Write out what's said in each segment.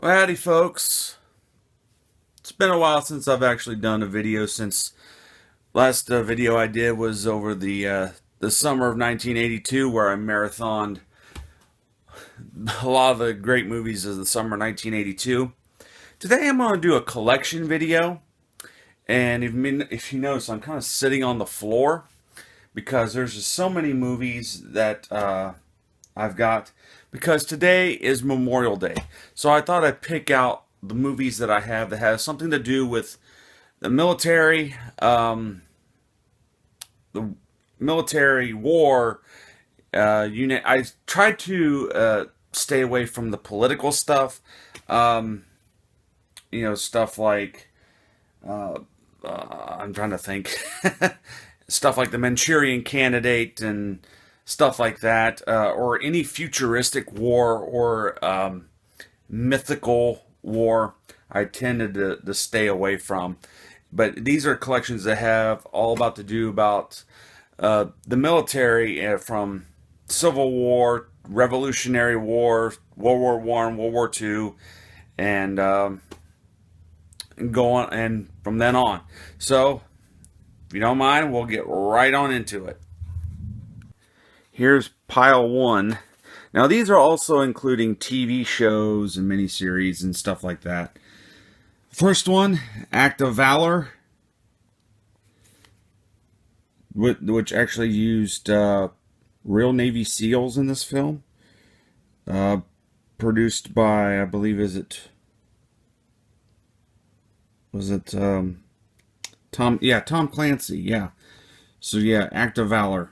Well, howdy, folks. It's been a while since I've actually done a video. Since last video I did was over the summer of 1982, where I marathoned a lot of the great movies of the summer of 1982. Today I'm going to do a collection video, and if you notice, I'm kind of sitting on the floor because there's just so many movies that I've got. Because today is Memorial Day, so I thought I'd pick out the movies that I have that has something to do with the military, the military war. Unit. I tried to stay away from the political stuff. Stuff like I'm trying to think, stuff like the Manchurian Candidate and stuff like that, or any futuristic war or mythical war. I tended to stay away from. But these are collections that have all about to do about the military, from Civil War, Revolutionary War, World War One, World War Two, and go on, and from then on. So, if you don't mind, we'll get right on into it. Here's pile one. Now, these are also including TV shows and miniseries and stuff like that. First one, Act of Valor, which actually used real Navy SEALs in this film. Produced by, I believe, Tom? Yeah, Tom Clancy. Yeah. So yeah, Act of Valor.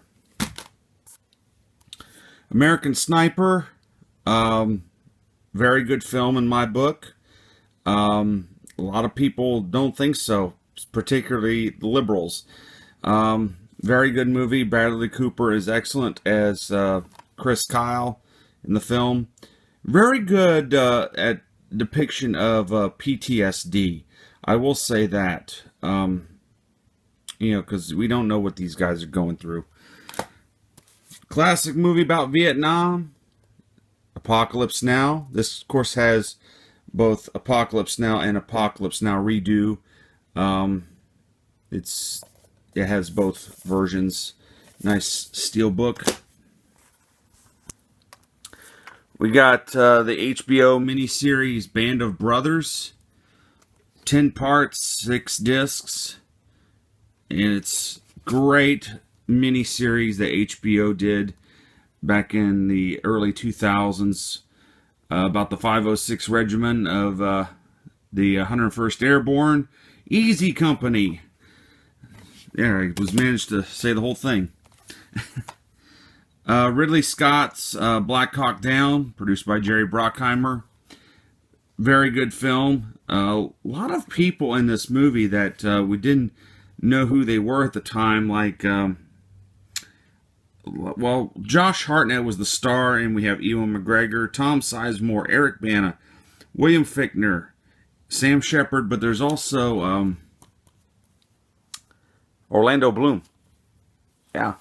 American Sniper, very good film in my book. A lot of people don't think so, particularly the liberals. Very good movie. Bradley Cooper is excellent as Chris Kyle in the film. Very good at depiction of PTSD. I will say that, because we don't know what these guys are going through. Classic movie about Vietnam, Apocalypse Now. This, of course, has both Apocalypse Now and Apocalypse Now Redo. It has both versions. Nice steel book. We got the HBO miniseries Band of Brothers. 10 parts, 6 discs. And it's great miniseries that HBO did back in the early 2000s about the 506 Regiment of the 101st Airborne Easy Company. There, I was managed to say the whole thing. Ridley Scott's Black Hawk Down, produced by Jerry Bruckheimer. Very good film. A lot of people in this movie that we didn't know who they were at the time, like Josh Hartnett was the star, and we have Ewan McGregor, Tom Sizemore, Eric Bana, William Fichtner, Sam Shepard, but there's also Orlando Bloom. Yeah.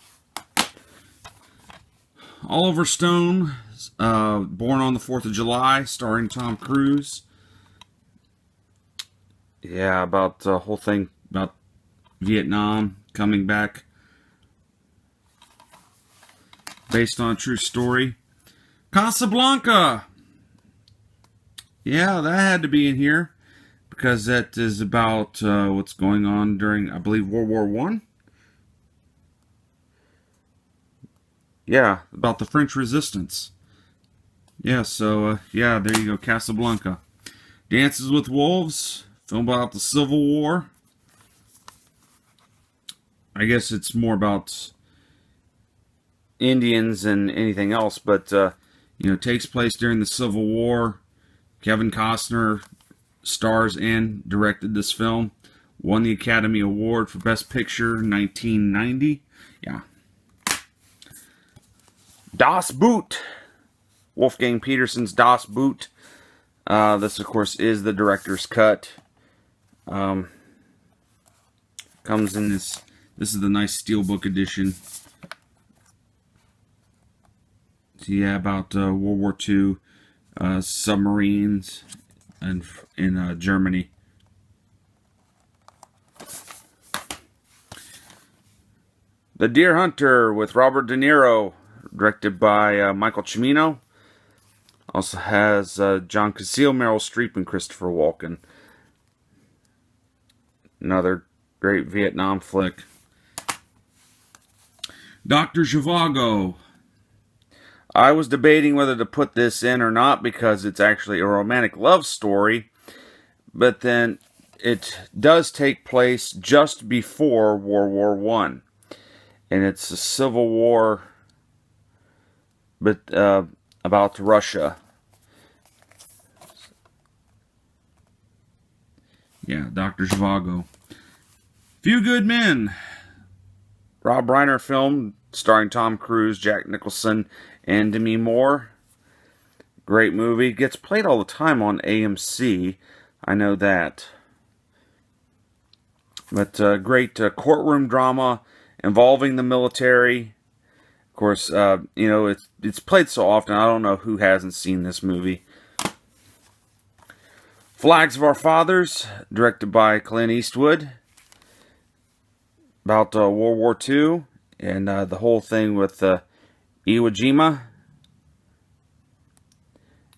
Oliver Stone, Born on the 4th of July, starring Tom Cruise. Yeah, about the whole thing about Vietnam coming back. Based on a true story. Casablanca! Yeah, that had to be in here, because that is about what's going on during, I believe, World War One. Yeah, about the French Resistance. Yeah, so, yeah, there you go, Casablanca. Dances with Wolves, film about the Civil War. I guess it's more about Indians and anything else, but, takes place during the Civil War. Kevin Costner stars and directed this film. Won the Academy Award for Best Picture in 1990. Yeah. Das Boot. Wolfgang Petersen's Das Boot. This, of course, is the director's cut. Comes in this. This is the nice steelbook edition. So yeah, about World War II, submarines, in Germany. The Deer Hunter with Robert De Niro, directed by Michael Cimino. Also has John Cazale, Meryl Streep, and Christopher Walken. Another great Vietnam flick. Dr. Zhivago. I was debating whether to put this in or not because it's actually a romantic love story, but then it does take place just before World War One, and it's a civil war, but about Russia. Yeah, Dr. Zhivago. Few Good Men. Rob Reiner film starring Tom Cruise, Jack Nicholson, and Demi Moore. Great movie. Gets played all the time on AMC. I know that. But great courtroom drama involving the military. Of course, you know, it's played so often, I don't know who hasn't seen this movie. Flags of Our Fathers, directed by Clint Eastwood. About World War II and the whole thing with Iwo Jima.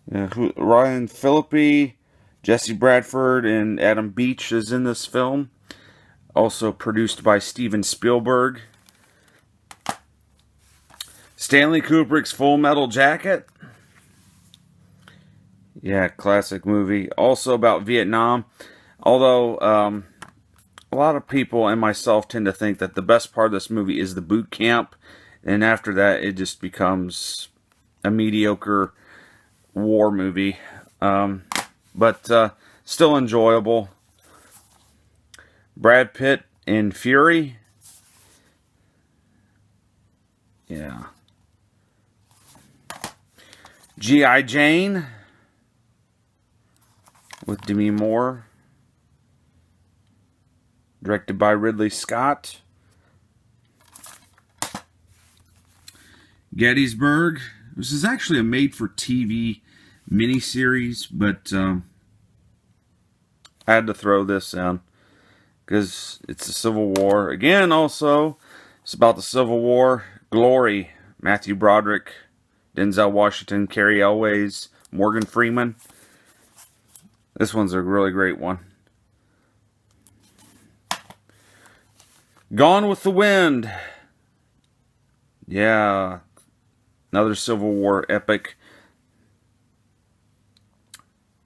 Ryan Phillippe, Jesse Bradford, and Adam Beach is in this film. Also produced by Steven Spielberg. Stanley Kubrick's Full Metal Jacket. Yeah, classic movie. Also about Vietnam. Although, a lot of people and myself tend to think that the best part of this movie is the boot camp. And after that, it just becomes a mediocre war movie. But still enjoyable. Brad Pitt in Fury. Yeah. G.I. Jane with Demi Moore. Directed by Ridley Scott. Gettysburg. This is actually a made-for-TV miniseries, but I had to throw this in because it's the Civil War. Again, also, it's about the Civil War. Glory. Matthew Broderick, Denzel Washington, Cary Elwes, Morgan Freeman. This one's a really great one. Gone with the Wind. Yeah. Another Civil War epic.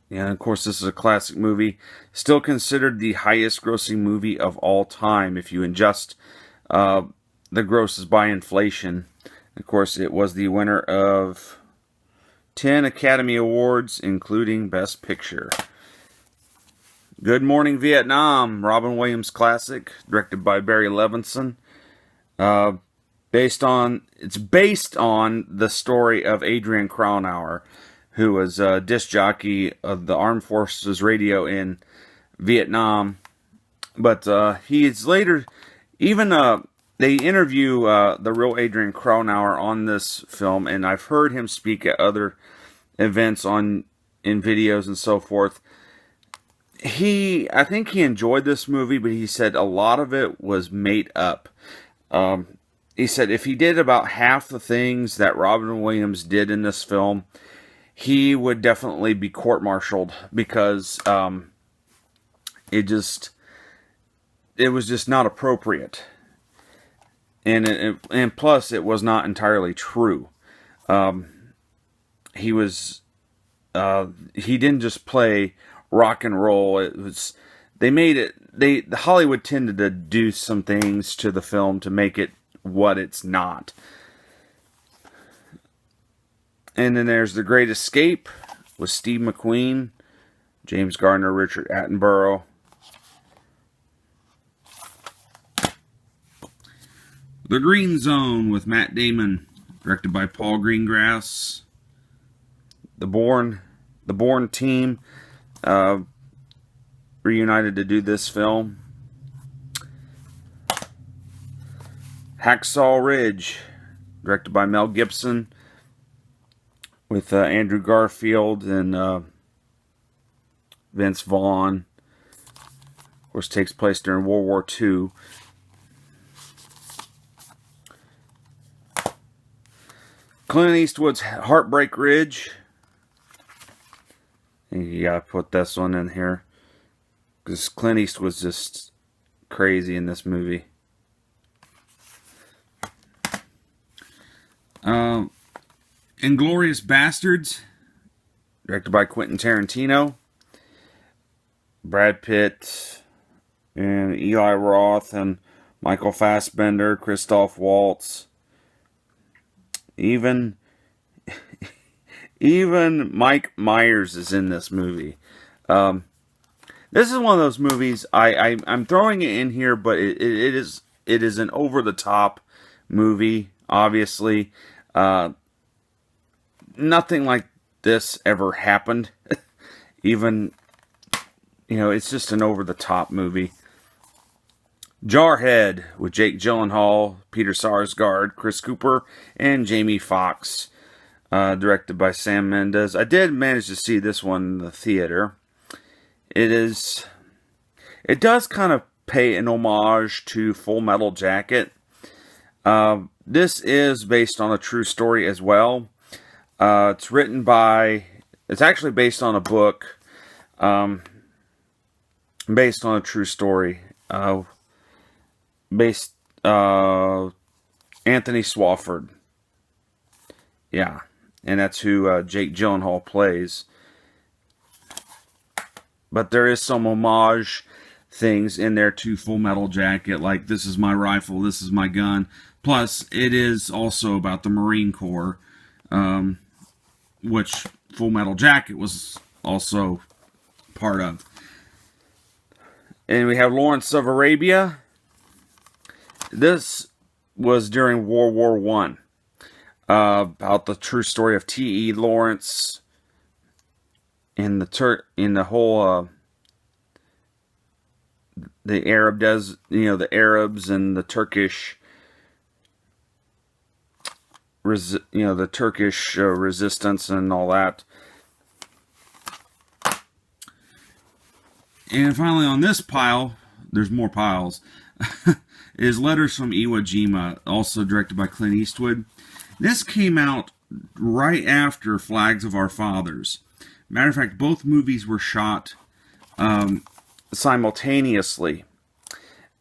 Yeah, and of course, this is a classic movie. Still considered the highest grossing movie of all time if you adjust the grosses by inflation. Of course, it was the winner of 10 Academy Awards, including Best Picture. Good Morning Vietnam, Robin Williams classic, directed by Barry Levinson. It's based on the story of Adrian Cronauer, who was a disc jockey of the Armed Forces Radio in Vietnam. But he is later, even they interview the real Adrian Cronauer on this film, and I've heard him speak at other events in videos and so forth. I think he enjoyed this movie, but he said a lot of it was made up. He said if he did about half the things that Robin Williams did in this film, he would definitely be court-martialed because it was just not appropriate. And plus, it was not entirely true. He didn't just play rock and roll. Hollywood tended to do some things to the film to make it what it's not. And then there's The Great Escape with Steve McQueen, James Garner, Richard Attenborough. The Green Zone with Matt Damon, directed by Paul Greengrass. The Bourne team reunited to do this film. Hacksaw Ridge, directed by Mel Gibson, with Andrew Garfield and Vince Vaughn. Of course, takes place during World War II. Clint Eastwood's Heartbreak Ridge. You gotta put this one in here, because Clint Eastwood's just crazy in this movie. Inglourious Bastards, directed by Quentin Tarantino. Brad Pitt and Eli Roth and Michael Fassbender, Christoph Waltz. Even Mike Myers is in this movie. This is one of those movies I'm throwing it in here, but it is an over the top movie. Obviously, nothing like this ever happened. Even, it's just an over the top movie. Jarhead with Jake Gyllenhaal, Peter Sarsgaard, Chris Cooper, and Jamie Foxx. Directed by Sam Mendes. I did manage to see this one in the theater. It does kind of pay an homage to Full Metal Jacket. This is based on a true story as well. It's actually based on a book, based on a true story. Anthony Swafford. Yeah, and that's who Jake Gyllenhaal plays. But there is some homage things in there to Full Metal Jacket, like this is my rifle, this is my gun. Plus, it is also about the Marine Corps, which Full Metal Jacket was also part of. And we have Lawrence of Arabia. This was during World War I. About the true story of T.E. Lawrence in the whole the Arabs and the Turkish resistance and all that. And finally, on this pile, there's more piles, is Letters from Iwo Jima, also directed by Clint Eastwood. This came out right after Flags of Our Fathers. Matter of fact, both movies were shot simultaneously.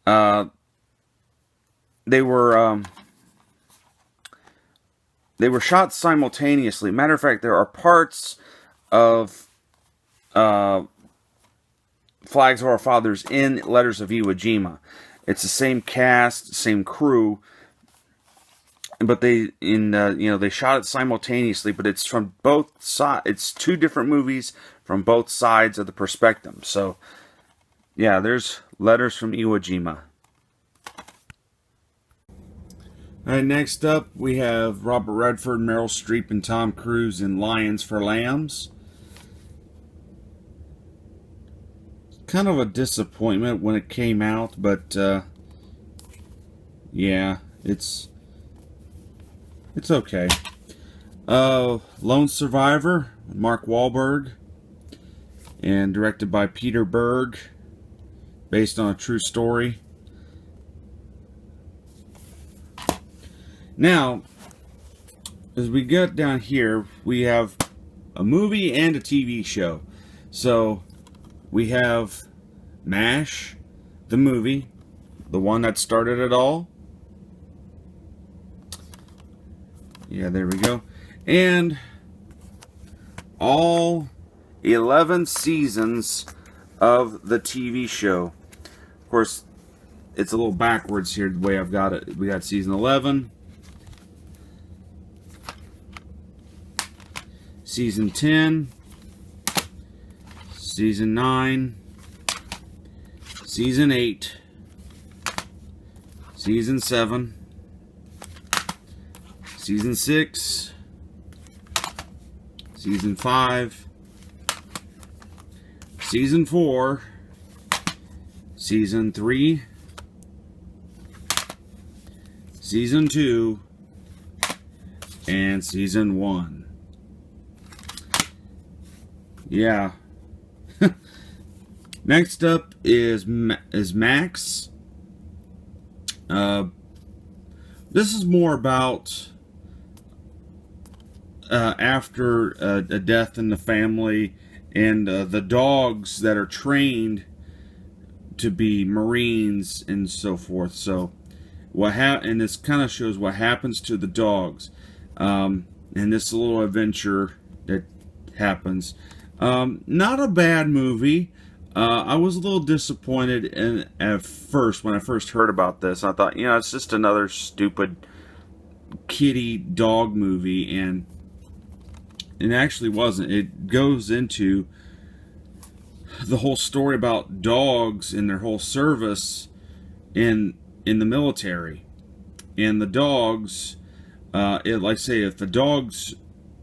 They were shot simultaneously. Matter of fact, there are parts of Flags of Our Fathers in Letters of Iwo Jima. It's the same cast, same crew. But they shot it simultaneously, but it's from both sides. It's two different movies from both sides of the perspective. So, yeah, there's Letters from Iwo Jima. All right, next up we have Robert Redford, Meryl Streep, and Tom Cruise in Lions for Lambs. Kind of a disappointment when it came out, but yeah, it's okay. Lone Survivor, Mark Wahlberg, and directed by Peter Berg, based on a true story. Now, as we get down here, we have a movie and a TV show. So, we have MASH, the movie, the one that started it all. Yeah, there we go. And all 11 seasons of the TV show. Of course, it's a little backwards here the way I've got it. We got season 11, season 10, season 9, season 8, season 7, season 6, season 5, season 4, season 3, season 2, and season 1. Yeah. Next up is Max. This is more about after a death in the family, and the dogs that are trained to be Marines and so forth. So and this kind of shows what happens to the dogs, and this little adventure that happens. Not a bad movie. I was a little disappointed at first when I first heard about this. I thought, it's just another stupid kitty dog movie, and it actually wasn't. It goes into the whole story about dogs and their whole service in the military. And the dogs, like I say, if the dog's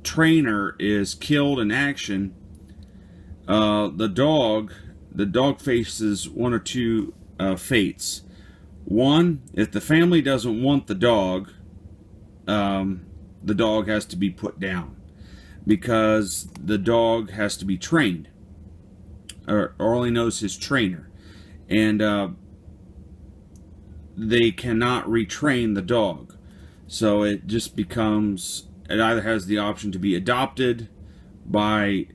trainer is killed in action, the dog faces one or two fates. One, if the family doesn't want the dog has to be put down, because the dog has to be trained, or only knows his trainer, and they cannot retrain the dog. So it just becomes, it either has the option to be adopted by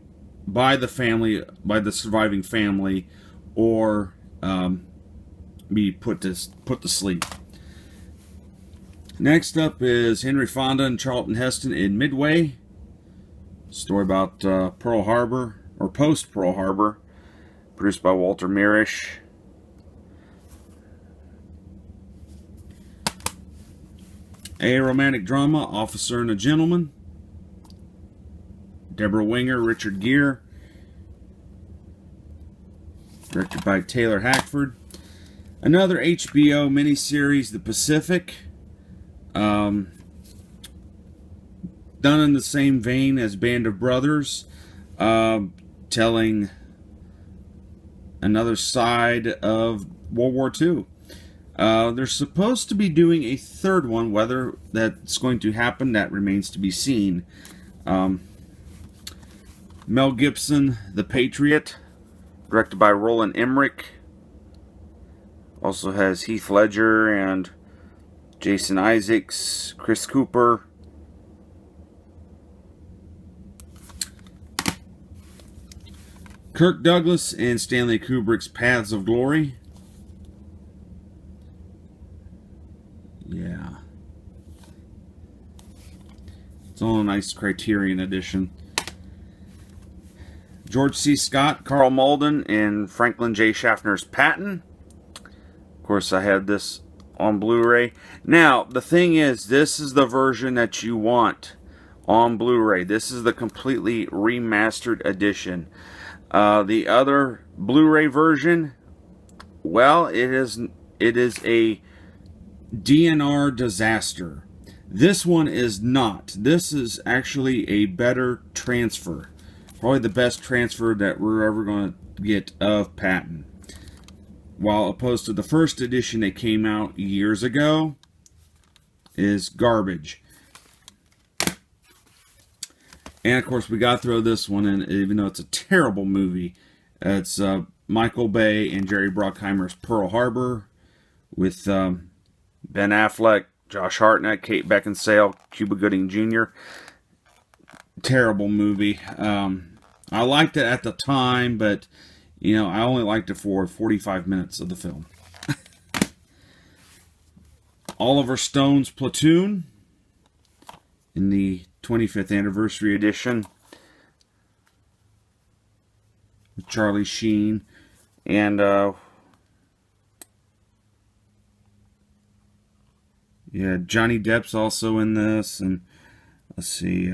the family, by the surviving family, or be put to sleep. Next up is Henry Fonda and Charlton Heston in Midway. Story about Pearl Harbor, or post Pearl Harbor, produced by Walter Mirisch. A romantic drama, Officer and a Gentleman. Deborah Winger, Richard Gere. Directed by Taylor Hackford. Another HBO miniseries, The Pacific. Done in the same vein as Band of Brothers. Telling another side of World War II. They're supposed to be doing a third one. Whether that's going to happen, that remains to be seen. Mel Gibson, The Patriot, directed by Roland Emmerich. Also has Heath Ledger and Jason Isaacs, Chris Cooper. Kirk Douglas and Stanley Kubrick's Paths of Glory. Yeah. It's all a nice Criterion edition. George C. Scott, Carl Malden, and Franklin J. Schaffner's Patton. Of course, I had this on Blu-ray. Now, the thing is, this is the version that you want on Blu-ray. This is the completely remastered edition. The other Blu-ray version, well, it is a DNR disaster. This one is not. This is actually a better transfer. Probably the best transfer that we're ever going to get of Patton. While opposed to the first edition that came out years ago is garbage. And of course we got to throw this one in, even though it's a terrible movie. It's Michael Bay and Jerry Bruckheimer's Pearl Harbor, with Ben Affleck, Josh Hartnett, Kate Beckinsale, Cuba Gooding Jr. Terrible movie. I liked it at the time, but I only liked it for 45 minutes of the film. Oliver Stone's Platoon in the 25th anniversary edition with Charlie Sheen and Johnny Depp's also in this, and let's see,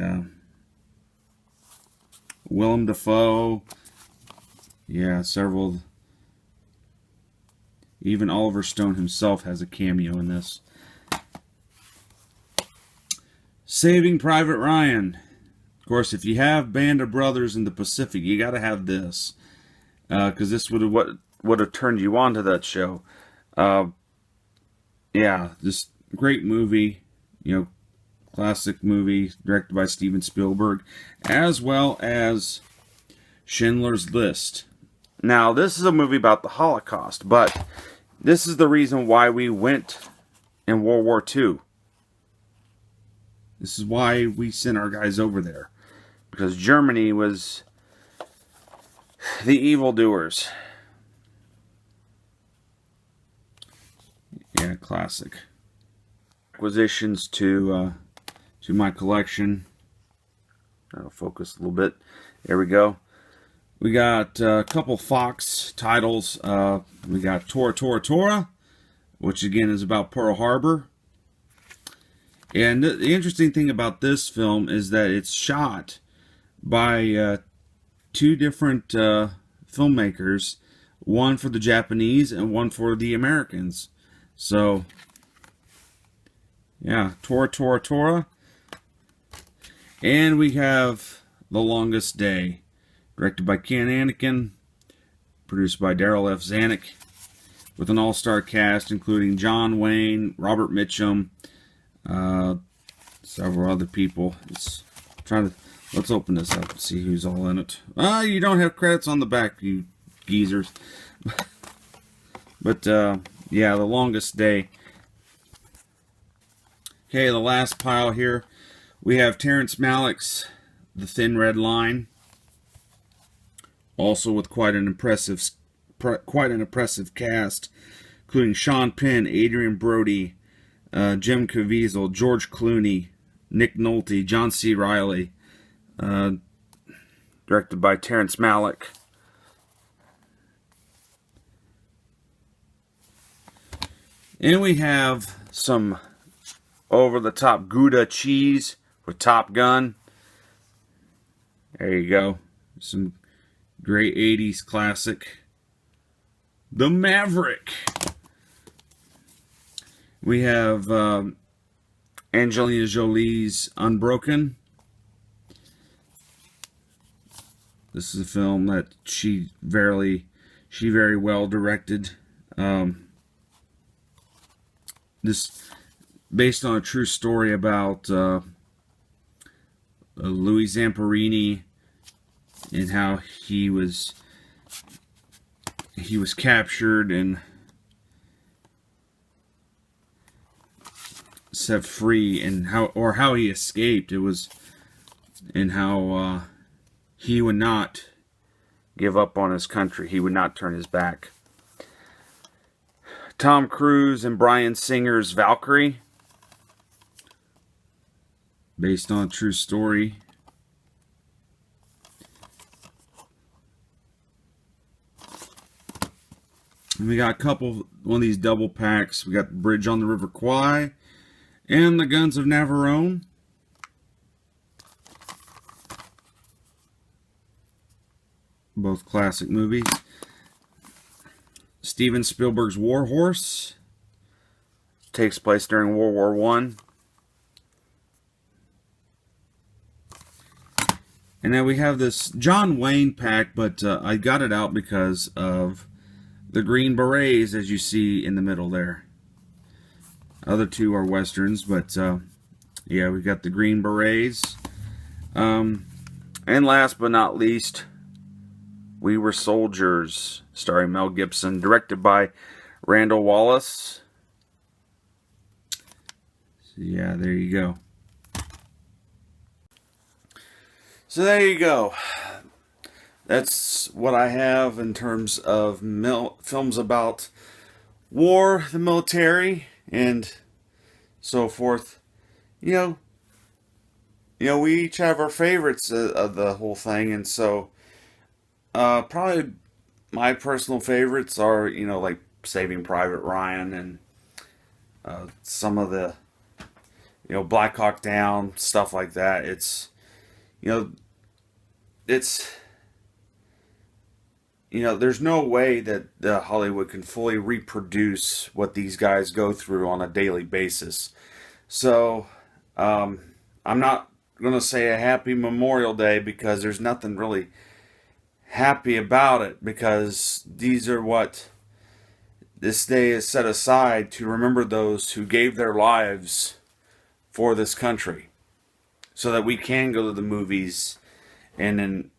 Willem Dafoe. Yeah, several. Even Oliver Stone himself has a cameo in this. Saving Private Ryan. Of course, if you have Band of Brothers in the Pacific, you got to have this, because this would have turned you on to that show. Yeah, this great movie. Classic movie directed by Steven Spielberg, as well as Schindler's List. Now, this is a movie about the Holocaust, but this is the reason why we went in World War II. This is why we sent our guys over there. Because Germany was the evildoers. Yeah, classic. Acquisitions to my collection. I'll focus a little bit. There we go. We got a couple Fox titles. We got Tora Tora Tora, which again is about Pearl Harbor. And the interesting thing about this film is that it's shot by two different filmmakers, one for the Japanese and one for the Americans. So, yeah, Tora Tora Tora. And we have The Longest Day, directed by Ken Anakin, produced by Daryl F. Zanuck, with an all-star cast including John Wayne, Robert Mitchum, several other people. Let's open this up and see who's all in it. You don't have credits on the back, you geezers. But yeah, The Longest Day. Okay, the last pile here. We have Terrence Malick's The Thin Red Line, also with quite an impressive cast, including Sean Penn, Adrian Brody, Jim Caviezel, George Clooney, Nick Nolte, John C. Reilly, directed by Terrence Malick. And we have some over-the-top Gouda cheese with Top Gun. There you go. Some great 80s classic. The Maverick. We have Angelina Jolie's Unbroken. This is a film that she very well directed. This based on a true story about Louis Zamperini and how he was captured and set free, and how he escaped. It was, and how he would not give up on his country. He would not turn his back. Tom Cruise and Bryan Singer's Valkyrie, based on a true story. And we got one of these double packs. We got Bridge on the River Kwai and The Guns of Navarone. Both classic movies. Steven Spielberg's War Horse takes place during World War I. And then we have this John Wayne pack, but I got it out because of the Green Berets, as you see in the middle there. Other two are Westerns, but yeah, we got the Green Berets. And last but not least, We Were Soldiers, starring Mel Gibson, directed by Randall Wallace. So yeah, there you go. So there you go. That's what I have in terms of films about war, the military, and so forth. You know, we each have our favorites of the whole thing, and so probably my personal favorites are, like Saving Private Ryan and some of the, Black Hawk Down, stuff like that. It's there's no way that Hollywood can fully reproduce what these guys go through on a daily basis. So, I'm not going to say a happy Memorial Day, because there's nothing really happy about it, because these are what this day is set aside to remember those who gave their lives for this country, so that we can go to the movies and then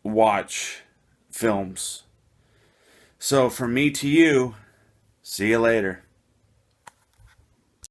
watch films So from me to you, see you later.